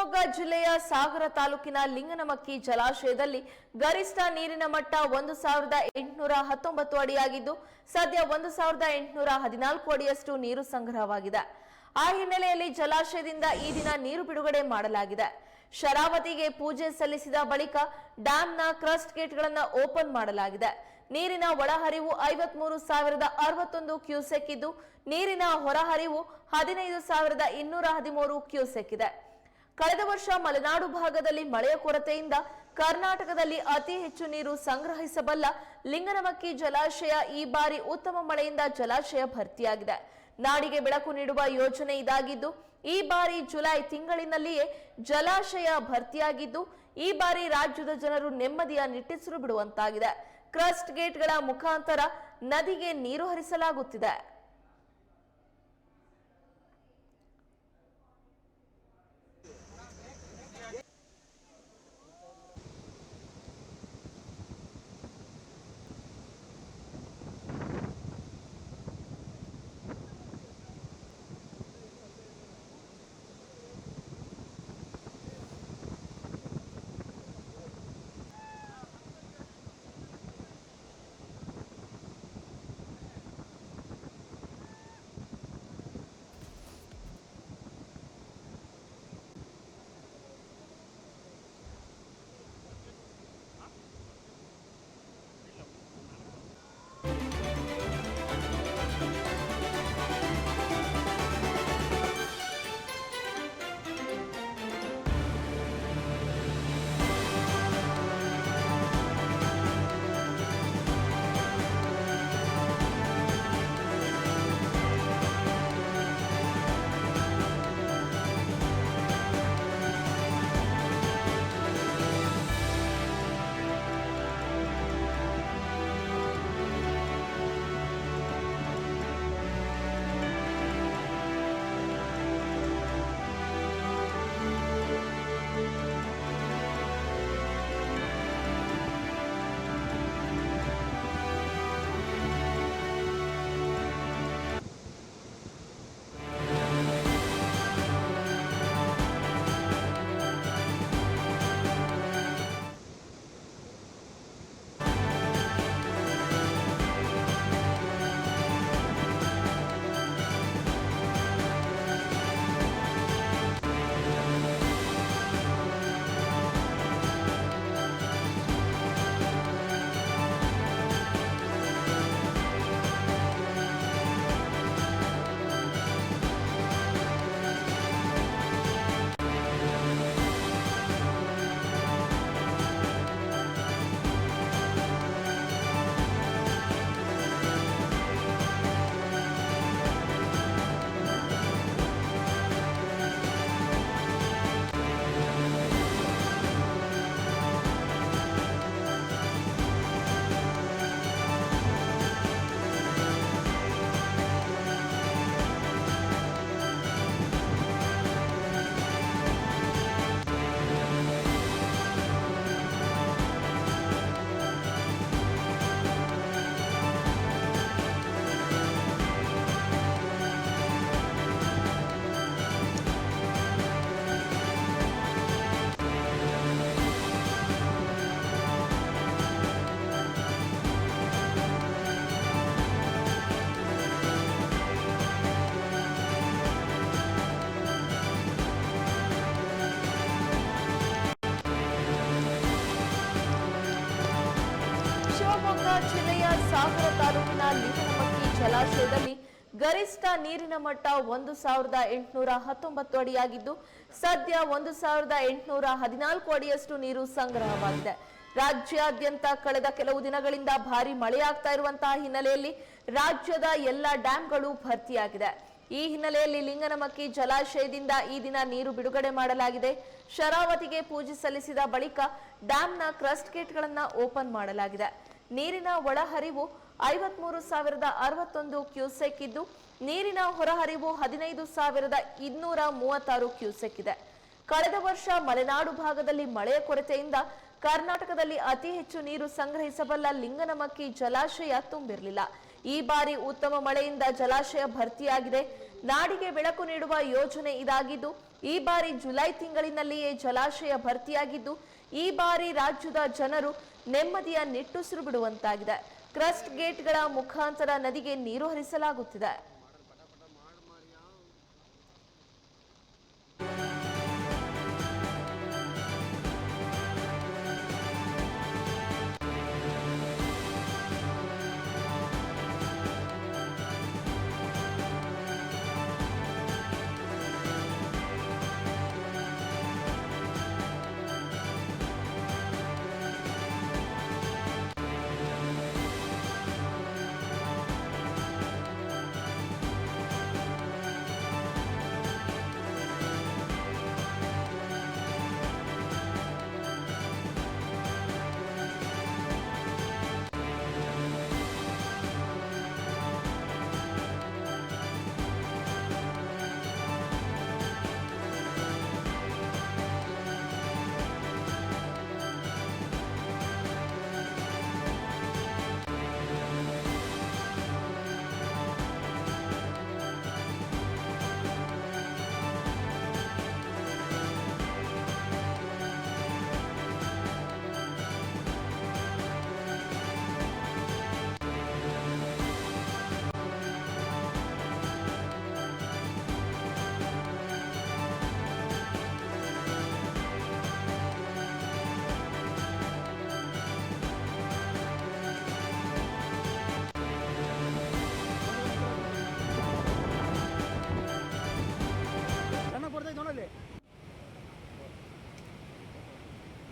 ಶಿವಮೊಗ್ಗ ಜಿಲ್ಲೆಯ ಸಾಗರ ತಾಲೂಕಿನ ಲಿಂಗನಮಕ್ಕಿ ಜಲಾಶಯದಲ್ಲಿ ಗರಿಷ್ಠ ನೀರಿನ ಮಟ್ಟ 1819 ಅಡಿಯಾಗಿದ್ದು ಸದ್ಯ 1814 ಅಡಿಯಷ್ಟು ನೀರು ಸಂಗ್ರಹವಾಗಿದೆ. ಆ ಹಿನ್ನೆಲೆಯಲ್ಲಿ ಜಲಾಶಯದಿಂದ ಈ ದಿನ ನೀರು ಬಿಡುಗಡೆ ಮಾಡಲಾಗಿದೆ. ಶರಾವತಿಗೆ ಪೂಜೆ ಸಲ್ಲಿಸಿದ ಬಳಿಕ ಡ್ಯಾಂನ ಕ್ರಸ್ಟ್ ಗೇಟ್ಗಳನ್ನು ಓಪನ್ ಮಾಡಲಾಗಿದೆ. ನೀರಿನ ಒಳಹರಿವು 53,061 ಕ್ಯೂಸೆಕ್ ಇದ್ದು ನೀರಿನ ಹೊರಹರಿವು 15,213 ಕ್ಯೂಸೆಕ್ ಇದೆ. ಕಳೆದ ವರ್ಷ ಮಲೆನಾಡು ಭಾಗದಲ್ಲಿ ಮಳೆಯ ಕೊರತೆಯಿಂದ ಕರ್ನಾಟಕದಲ್ಲಿ ಅತಿ ಹೆಚ್ಚು ನೀರು ಸಂಗ್ರಹಿಸಬಲ್ಲ ಲಿಂಗನಮಕ್ಕಿ ಜಲಾಶಯ ಈ ಬಾರಿ ಉತ್ತಮ ಮಳೆಯಿಂದ ಜಲಾಶಯ ಭರ್ತಿಯಾಗಿದೆ. ನಾಡಿಗೆ ಬೆಳಕು ನೀಡುವ ಯೋಜನೆ ಇದಾಗಿದ್ದು ಈ ಬಾರಿ ಜುಲೈ ತಿಂಗಳಿನಲ್ಲಿಯೇ ಜಲಾಶಯ ಭರ್ತಿಯಾಗಿದ್ದು ಈ ಬಾರಿ ರಾಜ್ಯದ ಜನರು ನೆಮ್ಮದಿಯ ನಿಟ್ಟುಸಿರು ಬಿಡುವಂತಾಗಿದೆ. ಕ್ರಸ್ಟ್ ಗೇಟ್ಗಳ ಮುಖಾಂತರ ನದಿಗೆ ನೀರು ಹರಿಸಲಾಗುತ್ತಿದೆ. ಜಿಲ್ಲೆಯ ಸಾಗರ ತಾಲೂಕಿನ ಲಿಂಗನಮಕ್ಕಿ ಜಲಾಶಯದಲ್ಲಿ ಗರಿಷ್ಠ ನೀರಿನ ಮಟ್ಟ 1819 ಅಡಿಯಾಗಿದ್ದು ಸದ್ಯ 1814 ಅಡಿಯಷ್ಟು ನೀರು ಸಂಗ್ರಹವಾಗಿದೆ. ರಾಜ್ಯಾದ್ಯಂತ ಕಳೆದ ಕೆಲವು ದಿನಗಳಿಂದ ಭಾರಿ ಮಳೆಯಾಗ್ತಾ ಇರುವಂತಹ ಹಿನ್ನೆಲೆಯಲ್ಲಿ ರಾಜ್ಯದ ಎಲ್ಲ ಡ್ಯಾಂಗಳು ಭರ್ತಿಯಾಗಿದೆ. ಈ ಹಿನ್ನೆಲೆಯಲ್ಲಿ ಲಿಂಗನಮಕ್ಕಿ ಜಲಾಶಯದಿಂದ ಈ ದಿನ ನೀರು ಬಿಡುಗಡೆ ಮಾಡಲಾಗಿದೆ. ಶರಾವತಿಗೆ ಪೂಜೆ ಸಲ್ಲಿಸಿದ ಬಳಿಕ ಡ್ಯಾಂನ ಕ್ರಸ್ಟ್ ಗೇಟ್ಗಳನ್ನು ಓಪನ್ ಮಾಡಲಾಗಿದೆ. ನೀರಿನ ಒಳಹರಿವು 53,061 ಕ್ಯೂಸೆಕ್ ಇದ್ದು ನೀರಿನ ಹೊರಹರಿವು 15,236 ಕ್ಯೂಸೆಕ್ ಇದೆ. ಕಳೆದ ವರ್ಷ ಮಲೆನಾಡು ಭಾಗದಲ್ಲಿ ಮಳೆಯ ಕೊರತೆಯಿಂದ ಕರ್ನಾಟಕದಲ್ಲಿ ಅತಿ ಹೆಚ್ಚು ನೀರು ಸಂಗ್ರಹಿಸಬಲ್ಲ ಲಿಂಗನಮಕ್ಕಿ ಜಲಾಶಯ ತುಂಬಿರಲಿಲ್ಲ. ಈ ಬಾರಿ ಉತ್ತಮ ಮಳೆಯಿಂದ ಜಲಾಶಯ ಭರ್ತಿಯಾಗಿದೆ. ನಾಡಿಗೆ ಬೆಳಕು ನೀಡುವ ಯೋಜನೆ ಇದಾಗಿದ್ದು ಈ ಬಾರಿ ಜುಲೈ ತಿಂಗಳಿನಲ್ಲಿಯೇ ಜಲಾಶಯ ಭರ್ತಿಯಾಗಿದ್ದು ಈ ಬಾರಿ ರಾಜ್ಯದ ಜನರು ನೆಮ್ಮದಿಯ ನಿಟ್ಟುಸಿರು ಬಿಡುವಂತಾಗಿದೆ. ಕ್ರಸ್ಟ್ ಗೇಟ್ಗಳ ಮುಖಾಂತರ ನದಿಗೆ ನೀರು ಹರಿಸಲಾಗುತ್ತಿದೆ.